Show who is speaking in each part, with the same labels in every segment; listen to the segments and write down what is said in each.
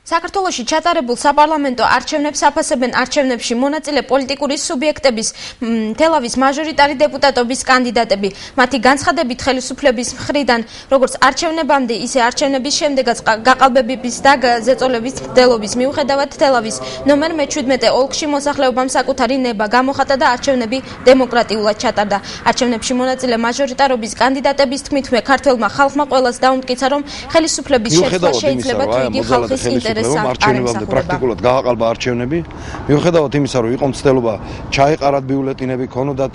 Speaker 1: საქართველოში ჩატარებულ საპარლამენტო არჩევნებს აფასებენ არჩევნებში მონაწილე პოლიტიკური სუბიექტების თელავის მაჟორიტარი დეპუტატობის კანდიდატები. მათი განცხადებით ხელისუფლების მხრიდან, როგორც არჩევნებამდე, ისე არჩევნების შემდეგაც გაყალბებების და ზეწოლების მცდელობის მიუხედავად თელავის ნომერ მე-17 ოლქში მოსახლეობამ საკუთარი ნება გამოხატა და არჩევნები დემოკრატიულად ჩატარდა. არჩევნებში მონაწილე მაჟორიტარობის კანდიდატების თქმით, ქართველმა ხალხმა ყველას დაუმტკიცა, რომ ხელისუფლების შეცვლა შეიძლება თუ იგი ხალხის
Speaker 2: არჩევნებამდე პრაქტიკულად გააყალბა არჩევნები. მიუხედავად იმისა, რომ იყო მცდელობა ჩაეყარათ ბიულეტინები, ქონოდათ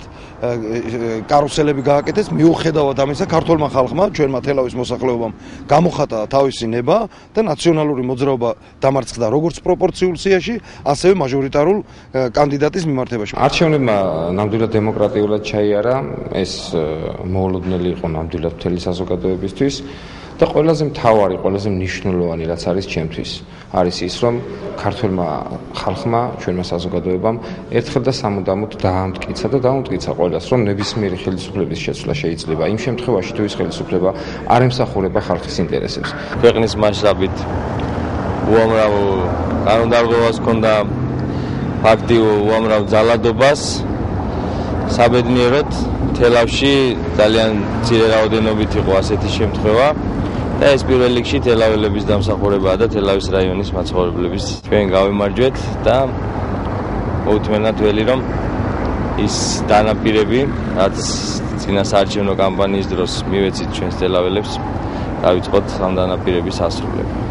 Speaker 2: კარუსელები გააკეთეს, მიუხედავად ამისა, ქართველმა ხალხმა, ჩვენმა თელავის მოსახლეობამ გამოხატა თავისი ნება და ნაციონალური მოძრაობა დამარცხდა როგორც პროპორციულ სიაში, ასევე მაჟორიტარულ კანდიდატის მიმართებაში.
Speaker 3: არჩევნებმა ნამდვილად დემოკრატიულად ჩაიარა, ეს მოულოდნელი იყო ნამდვილად მთელი საზოგადოებისთვის. და ყველაზე მთავარი, ყველაზე მნიშვნელოვანი რაც არის ჩემთვის, არის ის, რომ ქართველმა ხალხმა, ჩვენმა საზოგადოებამ ერთხელ და სამუდამოდ დაამტკიცა ყველას, რომ ნებისმიერი ხელისუფლების შეცვლა შეიძლება იმ შემთხვევაში, თუ ის ხელისუფლება არ ემსახურება ხალხის ინტერესებს.
Speaker 4: ქვეყნის მასშტაბით უამრავ კანონდარღვევას ჰქონდა, ფაქტიურ უამრავ ძალადობას. საბედნიეროდ თელავში ძალიან მცირე რაოდენობით იყო ასეთი შემთხვევა. და ეს პირველ რიგში თელაველების დამსახურებაა და თელავის რაიონის მაცხოვრებლების ჩვენ გავიმარჯვეთ და მოუთმენათ ველი, რომ ის დანაპირები, რაც წინა საარჩევნო კამპანიის დროს მივეცით ჩვენს თელაველებს, დავიწყოთ ამ დანაპირების ასრულება.